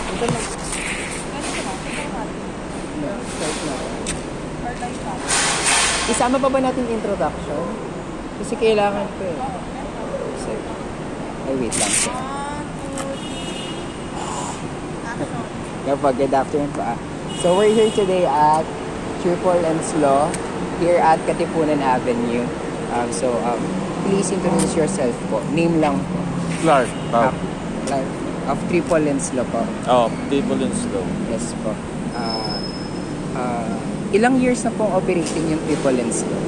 Ito na. Start na. Isama pa ba natin introduction? Kasi kailangan ko eh. Ay, wait lang. Good afternoon po. So we're here today at Triple and Slow here at Katipunan Avenue. Please introduce yourself po. Name lang po. Clark. Clark of Triple and Slow po. Oh, Triple and Slow. Yes po. Ilang years na pong operating yung Triple and Slow?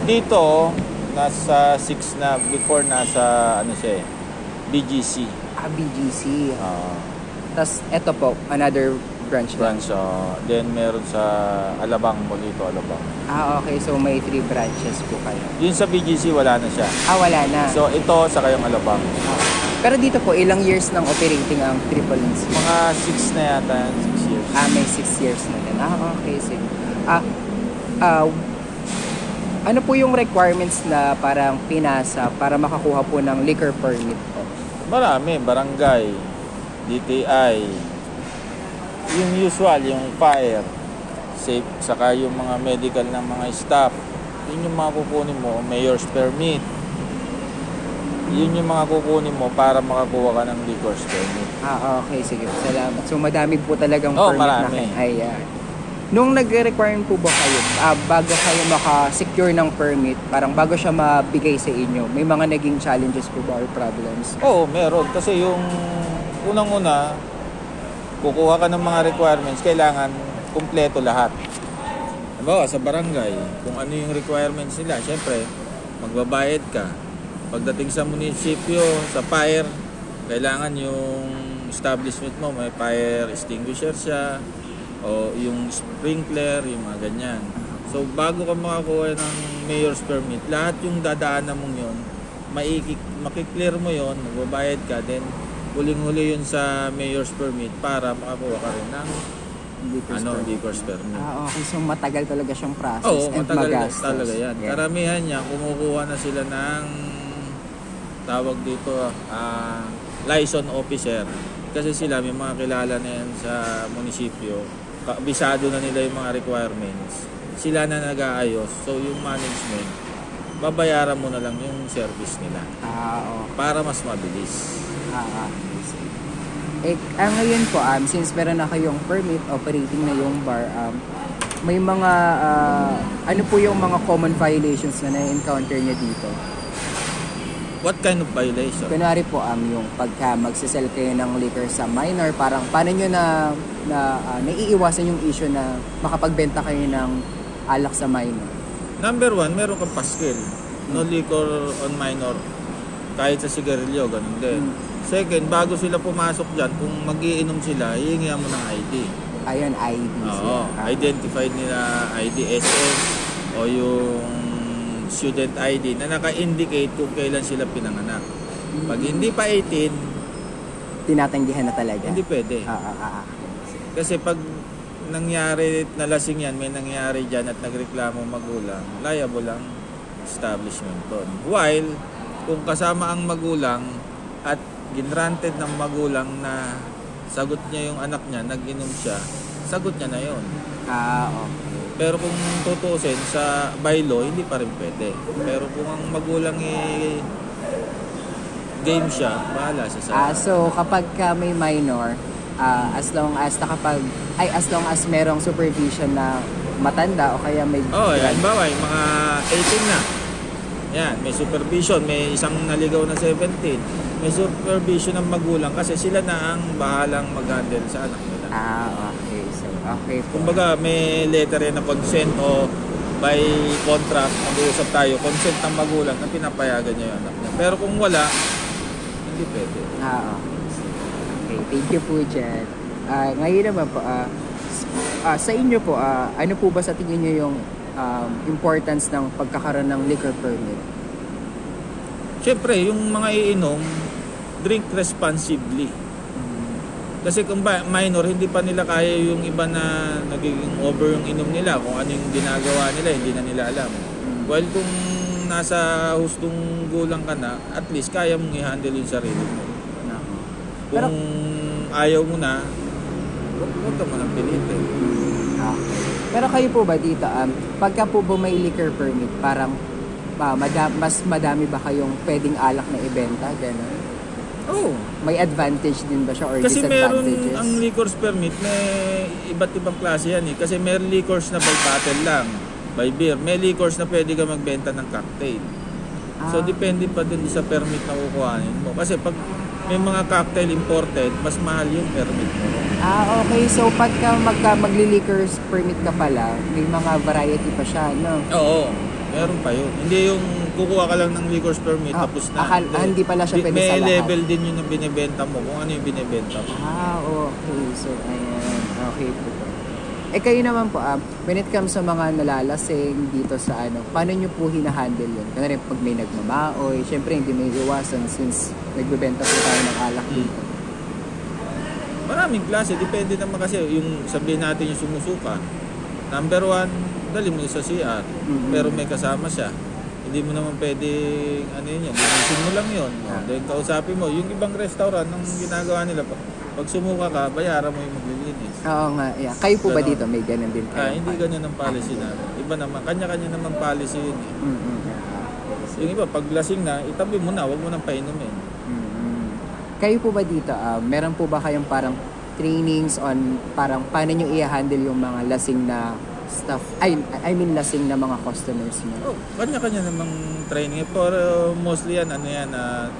Dito, nasa 6 na, before nasa, BGC. BGC. Tapos, eto po, another branch lang. Then, meron sa Alabang, Molito, Alabang. Okay. So, may 3 branches po kayo. Yun sa BGC, wala na siya. Wala na. So, ito, sa kayong Alabang. Pero dito po, ilang years nang operating ang Triple and Slow? Mga 6 na yata, 6 years. May 6 years na din. Okay, sige. Ano po yung requirements na parang pinasa para makakuha po ng liquor permit po? Marami, barangay, DTI, yung usual, yung fire, safe, saka yung mga medical ng mga staff. Yun yung mga kukunin mo, mayor's permit. Yun yung mga kukunin mo para makakuha ka ng liquor's permit. Okay, sige. Salamat. So, madami po talagang permit marami. na kayo. Nung nag-require po ba kayo, bago kayo maka-secure ng permit, parang bago siya mabigay sa inyo, may mga naging challenges po ba or problems? Oo, meron. Kasi yung unang-una, kukuha ka ng mga requirements, kailangan kumpleto lahat. Halimbawa, sa barangay, kung ano yung requirements nila, syempre, magbabayad ka. Pagdating sa munisipyo, sa fire, kailangan yung establishment mo, may fire extinguisher siya, o yung sprinkler, yung mga ganyan. So, bago ka makakuha ng mayor's permit, lahat yung dadaanan mong yun, makiklear mo yun, magbabayad ka, then huling-huli yun sa mayor's permit para makakuha ka rin ng liquor's permit. Okay. So, matagal talaga siyang process. Oo, and matagal magastos. talaga yan. Yeah. Karamihan niya, kumukuha na sila ng tawag dito, license officer. Kasi sila, may mga kilala na yan sa munisipyo. Bisado na nila yung mga requirements. Sila na nag-aayos. So, yung management, babayaran mo na lang yung service nila. Okay. Para mas mabilis. Ngayon po, since meron na kayong permit, operating na yung bar, may mga, ano po yung mga common violations na na-encounter nyo dito? What kind of violation? Kunwari po, yung pagka magsisell kayo ng liquor sa minor, parang paano nyo naiiwasan yung issue na makapagbenta kayo ng alak sa minor? Number 1, meron kang paskel. No liquor on minor. Kahit sa sigarilyo, ganun din. Second, bago sila pumasok dyan, kung magiinom sila, hihingihan mo ng ID. Ayun, ID. Oo, identified nila IDSS o yung student ID na naka-indicate kung kailan sila pinanganak. Pag hindi pa 18, tinatanggihan na talaga? hindi pwede. Kasi pag nangyari na lasing yan, may nangyari dyan at nagreklamo magulang, liable ang establishment doon. While, kung kasama ang magulang at granted ng magulang na sagot niya yung anak niya, nag-inom siya, sagot niya na yon. Okay. Pero kung tutuusin sa by law, hindi pa rin pwede. Pero kung ang magulang game siya, bahala siya sa... So kapag may minor, as long as merong supervision na matanda o kaya may... yan ba, yung mga 18 na. Yan, may supervision, may isang naligaw na 17. May supervision ng magulang kasi sila na ang bahalang mag-handle sa anak nila. Okay. So, okay po. Kumbaga, may letter na consent o by contract, mag-uusap tayo, consent ng magulang na pinapayagan niya yung anak niya. Pero kung wala, hindi pwede. Okay. Thank you po, Jen. Ngayon naman po, sa inyo po, ano po ba sa tingin niyo yung importance ng pagkakaroon ng liquor permit? Siyempre, yung mga iinom, drink responsibly. Kasi kung minor, hindi pa nila kaya yung iba na nagiging over yung inom nila. Kung ano yung ginagawa nila, hindi na nila alam. While kung nasa hustong gulang ka na, at least kaya mong i-handle yung sarili mo. Kung ayaw mo na, huwag ka mo nang pilitin. Okay. Pero kayo po ba dito, pagka po ba may liquor permit, parang mas madami ba kayong pwedeng alak na ibenta? Gano'n? Oh, May advantage din ba siya or kasi meron disadvantages? ang liquors permit, may iba't ibang klase yan eh. Kasi meron liquors na by bottle lang, by beer. May liquors na pwede ka magbenta ng cocktail. So depende pa dun sa permit na kukuhanin mo. Kasi pag may mga cocktail imported, mas mahal yung permit mo. Okay. So, pagka magli-liquors permit ka pala, may mga variety pa siya, no? Oo, meron pa yun. Hindi yung kukuha ka lang ng liquors permit tapos na. Hindi pala siya pwede sa May lahat. level din yun yung binibenta mo, kung ano yung binibenta mo. Okay. So, ayan. Okay po. Kayo naman po, when it comes sa mga nalalasing dito sa paano nyo po hinahandle yun? Kaya rin pag may nagmamaoy, syempre hindi may iwasan since nagbebenta po tayo ng alak dito. Maraming klase, depende naman kasi yung sabihin natin yung sumusuka. Number 1, dali mo sa CR, pero may kasama siya. Hindi mo naman pwede, linisin mo lang yun. Then kausapin mo, yung ibang restaurant, ang ginagawa nila, pag sumuka ka, bayaran mo yung maglilinis. Oo nga, yeah. Kayo po ba Ganon. dito? May ganun din kayo? Hindi ganyan ang policy natin. Iba naman, kanya-kanya naman policy yun. Yung iba, pag lasing na, itabi mo na, huwag mo nang painumin. Kayo po ba dito, meron po ba kayong parang trainings on parang paano nyo i-handle yung mga lasing na staff? I mean lasing na mga customers nyo? Kanya-kanya namang training. Pero mostly yan,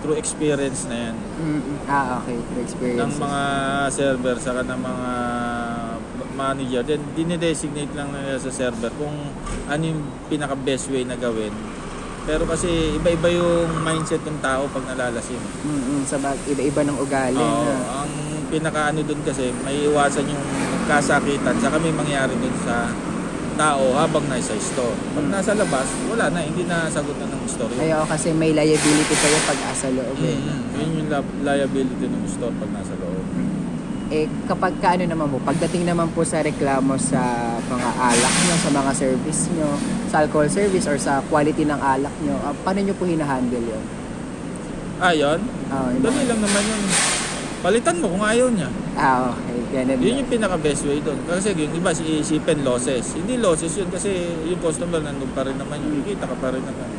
through experience na yan. Okay. Through experience. Ng mga server, saka ng mga manager. Then, dinidesignate lang nila sa server kung ano yung pinaka-best way na gawin. Pero kasi iba-iba yung mindset ng tao pag nalalasing. Iba-iba ng ugali. Ang pinaka-ano dun kasi, may iwasan yung kasakitan, saka may mangyari dun sa tao habang nasa store. Pag nasa labas, wala na, hindi na sagot na ng store. Kasi may liability kayo pag asa loob. Yun yung liability ng store pag nasa loob. Kapag naman po, pagdating naman po sa reklamo sa mga alak nyo, sa mga service nyo, sa alcohol service or sa quality ng alak nyo, paano nyo po hinahandle yun? Yun? Dali lang naman yun. Palitan mo kung ayaw niya. Okay. Ganun. Yun yung pinaka-best way doon. Kasi yung iba, iisipin losses. Hindi losses yun kasi yung customer nandun pa rin naman. Yung kikita ka pa rin naman.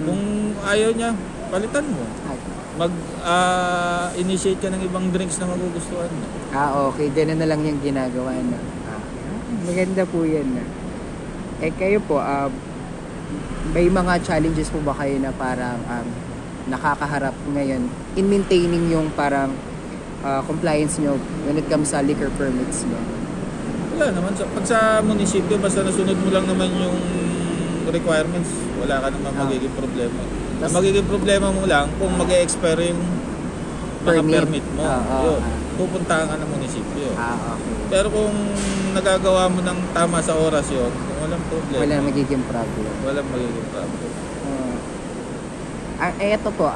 Kung ayaw niya, palitan mo. Initiate ka ng ibang drinks na magugustuhan mo. Okay. Ganun na lang yung ginagawa na. Maganda po yan na. Kayo po, may mga challenges po ba kayo na parang nakakaharap ngayon in maintaining yung parang compliance nyo when it comes sa liquor permits nyo? Wala naman. Pag sa munisipyo, basta nasunod mo lang naman yung requirements, wala ka naman magiging problema. Ang magiging problema mo lang kung mag-e-expire yung mga permit mo. Yun. Pupuntahan ka ng munisipyo. Okay. Pero kung nagagawa mo ng tama sa oras yun, walang problema. Walang magiging problem. Walang magiging problem. Ito po,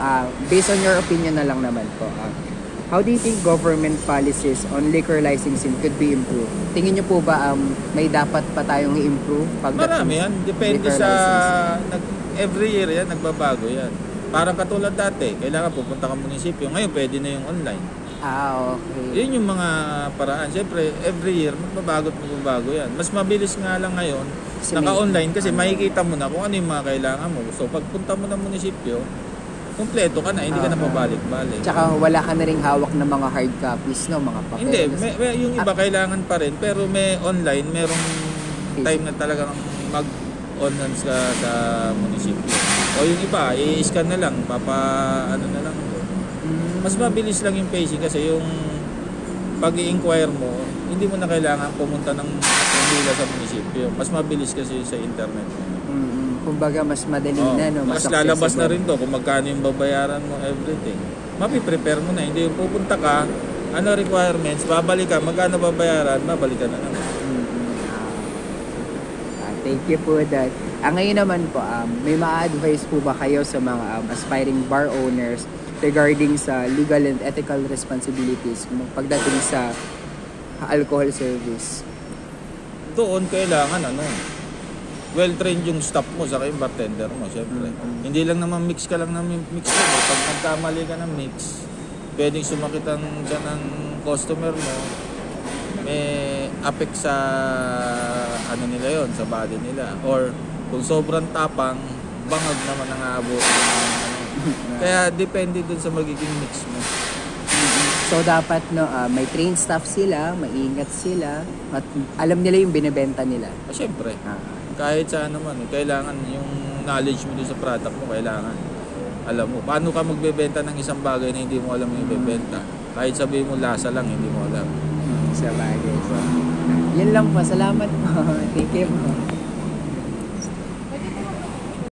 based on your opinion na lang naman po, how do you think government policies on liquor licensing could be improved? Tingin niyo po ba may dapat pa tayong i-improve? Marami yan. Depende sa... every year yan, nagbabago yan. Parang katulad dati, kailangan pupunta ka munisipyo. Ngayon, pwede na yung online. Okay. Yun yung mga paraan. Siyempre, every year, magbabago at magbabago yan. Mas mabilis nga lang ngayon, naka-online kasi makikita mo na kung ano yung mga kailangan mo. So, pagpunta mo ng munisipyo, kumpleto ka na, hindi ka na pabalik-balik. Tsaka wala ka na ring hawak ng mga hard copies, no? Mga papeles. Hindi, yung iba kailangan pa rin, pero may online, merong time na talagang mag-online sa munisipyo. O yung iba, i-scan na lang, na lang. Mas mabilis lang yung pacing kasi yung pag-i-inquire mo, hindi mo na kailangan pumunta ng pila sa munisipyo. Mas mabilis kasi sa internet. Kumbaga mas madali na, no? Mas lalabas na rin to kung magkano yung babayaran mo, everything. Mapiprepare mo na. Hindi yung pupunta ka, ano requirements, babalik ka, magkano babayaran, babalik ka na naman. Thank you po that. Ngayon naman po, may ma-advise po ba kayo sa mga aspiring bar owners regarding sa legal and ethical responsibilities pagdating sa alcohol service? Doon kailangan well-trained yung staff mo saka yung bartender mo, syempre. Hindi lang naman mix ka lang ng mix mo. Pag nagkamali ka ng mix, pwedeng sumakit ang ng customer mo, may affect sa ano nila yon, sa body nila. Or kung sobrang tapang, bangag naman ang aabot. Kaya depende dun sa magiging mix mo. So dapat no, may trained staff sila, maingat sila, at alam nila yung binebenta nila. Siyempre, Ah, kahit sa ano man, kailangan yung knowledge mo dun sa product mo, kailangan alam mo. Paano ka magbebenta ng isang bagay na hindi mo alam yung ibebenta? Kahit sabihin mo lasa lang, hindi mo alam. sa bagay. So, yun lang po. Salamat po. Thank you po.